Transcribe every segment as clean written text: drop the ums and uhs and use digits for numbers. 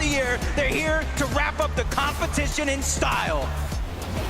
year. They're here to wrap up the competition in style.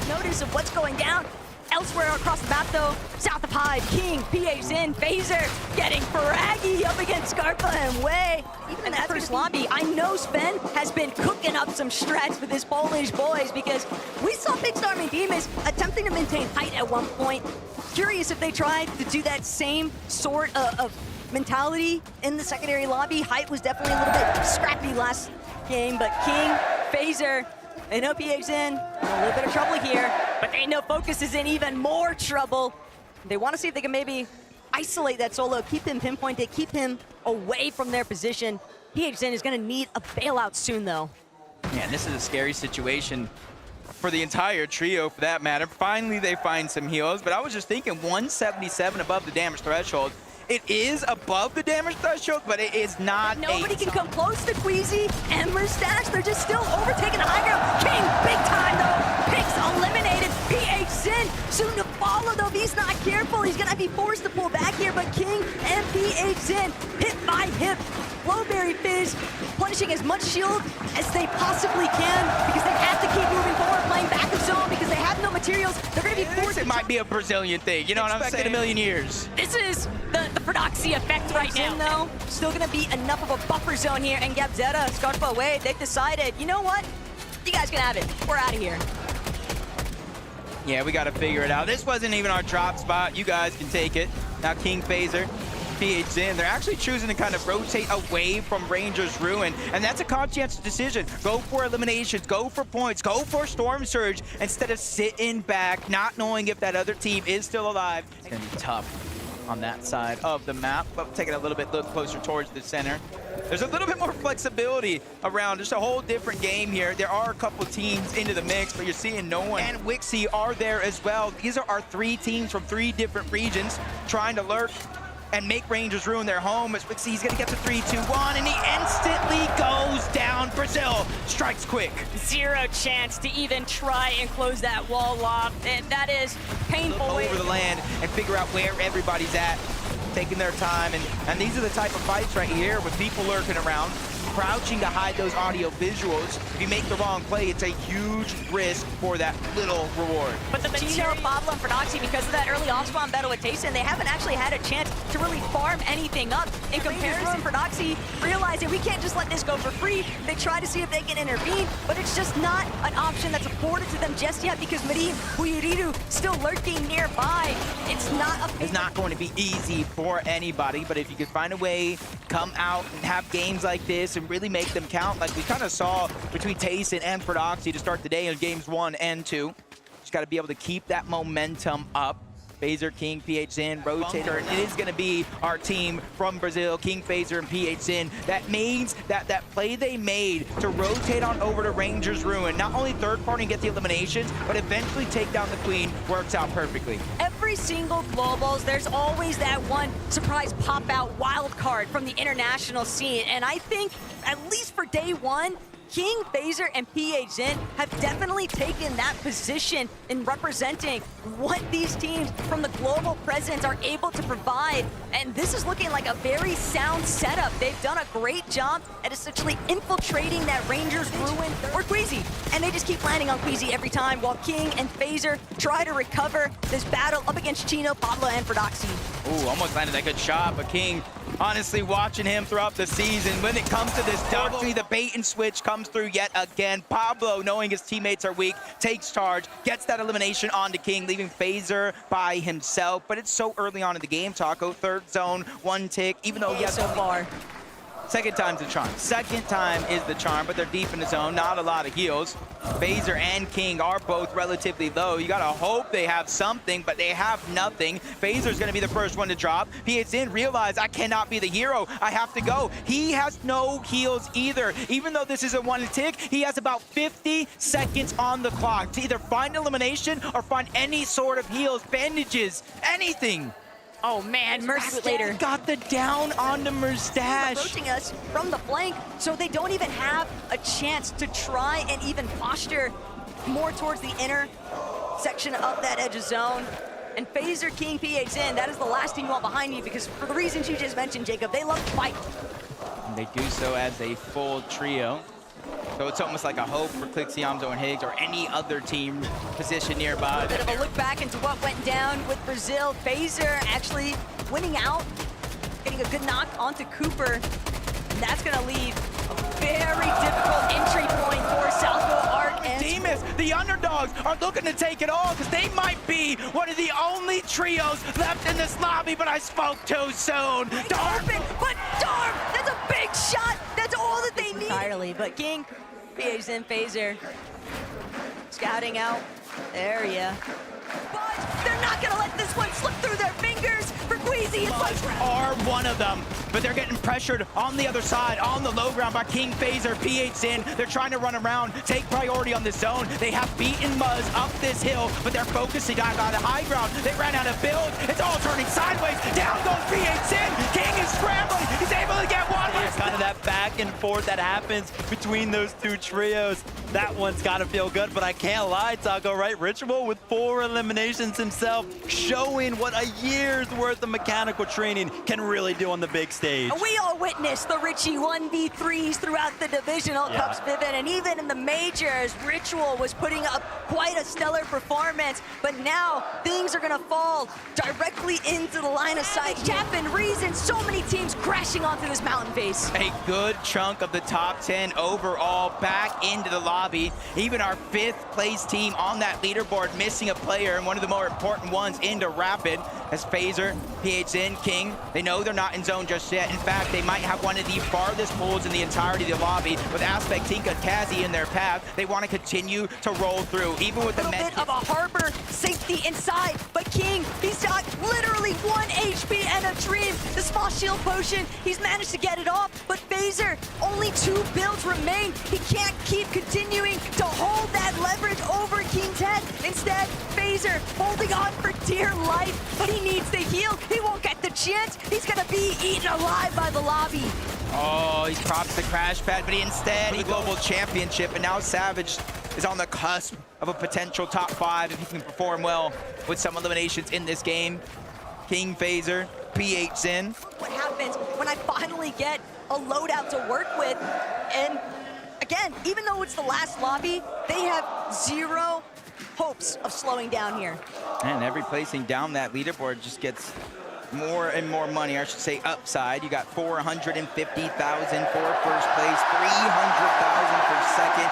Notice of what's going down. Elsewhere across the map, though, south of Hive, King, Phzin, Fazer getting fraggy up against Scarpa and Way. Even in that first lobby, I know Sven has been cooking up some strats with his Polish boys because we saw Big Storm and Demas attempting to maintain height at one point. Curious if they tried to do that same sort of mentality in the secondary lobby. Height was definitely a little bit scrappy last game, but King, Fazer, and Phzin in a little bit of trouble here, but they know Focus is in even more trouble. They want to see if they can maybe isolate that solo, keep him pinpointed, keep him away from their position. Phzin is going to need a bailout soon, though. Yeah, and this is a scary situation for the entire trio, for that matter. Finally, they find some heals, but I was just thinking 177 above the damage threshold. It is above the damage threshold, but it is not. Nobody can come close to Queasy and Mustache. They're just still overtaking the high ground. King, big time though. Picks eliminated. Phzin soon to follow though. If he's not careful, he's gonna be forced to pull back here. But King and Phzin hip by hip. Flowberry Fizz punishing as much shield as they possibly can because they have to keep moving forward, playing back of zone because they have no materials. They're gonna be forced. It might be a Brazilian thing, you know what I'm saying? In a million years. This is the Prodoxy effect right now. Though, still gonna be enough of a buffer zone here, and Gabzetta, Scarpa away. They've decided, you know what? You guys can have it. We're out of here. Yeah, we got to figure it out. This wasn't even our drop spot. You guys can take it. Now King, Fazer, Phzin, they're actually choosing to kind of rotate away from Ranger's Ruin, and that's a conscientious decision. Go for eliminations, go for points, go for Storm Surge, instead of sitting back, not knowing if that other team is still alive. It's going to be tough on that side of the map, but take it a little bit closer towards the center. There's a little bit more flexibility around, just a whole different game here. There are a couple teams into the mix, but you're seeing no one. And Wixie are there as well. These are our three teams from three different regions trying to lurk and make Rangers Ruin their home as Wixie's gonna get the 3-2-1, and he instantly goes down. Brazil strikes quick. Zero chance to even try and close that wall off. And that is painful. Look over the land and figure out where everybody's at, taking their time, and these are the type of fights right here with people lurking around, crouching to hide those audio visuals. If you make the wrong play, it's a huge risk for that little reward. But the Chino, Pablo, and Prodoxy, because of that early off-spawn battle with Tayson, they haven't actually had a chance to really farm anything up. In comparison, Prodoxy realizing we can't just let this go for free. They try to see if they can intervene, but it's just not an option that's afforded to them just yet because Marin Huiriru still lurking nearby. It's not going to be easy for anybody, but if you could find a way, come out and have games like this and really make them count, like we kind of saw between Tayson and Prodoxy to start the day in games 1 and 2. Just got to be able to keep that momentum up. Fazer, King, Phzin, Rotator, and it is going to be our team from Brazil, King, Fazer, and Phzin. That means that play they made to rotate on over to Rangers Ruin, not only third party and get the eliminations, but eventually take down the Queen, works out perfectly. Every single Globals, there's always that one surprise pop-out wild card from the international scene, and I think, at least for day one, King, Fazer, and Phzin have definitely taken that position in representing what these teams from the global presence are able to provide. And this is looking like a very sound setup. They've done a great job at essentially infiltrating that Rangers Ruin or Queasy. And they just keep landing on Queasy every time while King and Fazer try to recover this battle up against Chino, Pablo, and Prodoxy. Ooh, almost landed a good shot, but King, honestly, watching him throughout the season, when it comes to this double, the bait and switch comes through yet again. Pablo, knowing his teammates are weak, takes charge, gets that elimination onto King, leaving Fazer by himself. But it's so early on in the game, Taco. Third zone, one tick, even though he has so far. Second time's the charm. Second time is the charm, but they're deep in the zone, not a lot of heals. Fazer and King are both relatively low. You gotta hope they have something, but they have nothing. Fazer's gonna be the first one to drop. Phzin realized, I cannot be the hero. I have to go. He has no heals either. Even though this is a one tick, he has about 50 seconds on the clock to either find elimination or find any sort of heals, bandages, anything. Oh man, Mercy later. Got the down onto Mustache. Approaching us from the flank, so they don't even have a chance to try and even posture more towards the inner section of that edge of zone. And Fazer, King, Phzin, that is the last team you want behind you because for the reasons you just mentioned, Jacob, they love to fight. And they do so as a full trio. So it's almost like a hope for Clixiamzo and Higgs or any other team positioned nearby. A bit of a look back into what went down with Brazil. Fazer actually winning out, getting a good knock onto Cooper. And that's going to leave a very difficult entry point for Southwell Art. And Demas, the underdogs, are looking to take it all because they might be one of the only trios left in this lobby, but I spoke too soon. Dark, but Dark, that's a big shot. That's all that they need. Entirely, but King, Phzin, Fazer, scouting out area. But they're not gonna let this one slip through their fingers for Queasy. Are one of them, but they're getting pressured on the other side, on the low ground by King Fazer, Phzin. They're trying to run around, take priority on this zone. They have beaten Muzz up this hill, but they're focusing on the high ground. They ran out of build. It's all turning sideways. Down goes Phzin. King is scrambling. He's able to get one. It's kind of that back and forth that happens between those two trios. That one's got to feel good, but I can't lie, Taco, right? Ritual with 4 eliminations himself, showing what a year's worth of mechanical training can really do on the big stage. We all witnessed the Richie 1v3s throughout the divisional cups, Vivian, and even in the majors, Ritual was putting up quite a stellar performance, but now things are going to fall directly into the line of sight. Chapman, Reason, so many teams crashing onto this mountain face. A good chunk of the top 10 overall back into the lobby. Even our 5th place team on that leaderboard missing a player, and one of the more important ones into Rapid as Fazer, Phzin, King. They know they're not in zone just yet. In fact, they might have one of the farthest pulls in the entirety of the lobby with Aspect, Tinka, Kazi in their path. They want to continue to roll through, even with the a bit of a harbor safety inside, but King, he's got literally 1 HP and a dream. The small shield potion, he's managed to get it off, but Fazer, only 2 builds remain. He can't keep continuing to hold that leverage over King's head. Instead, Fazer holding on for dear life, but he needs the heal. He won't get the chance. He's gonna be eaten alive by the lobby. Oh, he drops the crash pad, but instead he global championship, and now Savage is on the cusp of a potential top 5 if he can perform well with some eliminations in this game. King Fazer, Phzin. What happens when I finally get a loadout to work with? And again, even though it's the last lobby, they have 0 hopes of slowing down here. And every placing down that leaderboard just gets more and more money, I should say upside. You got 450,000 for first place, 300,000 for second,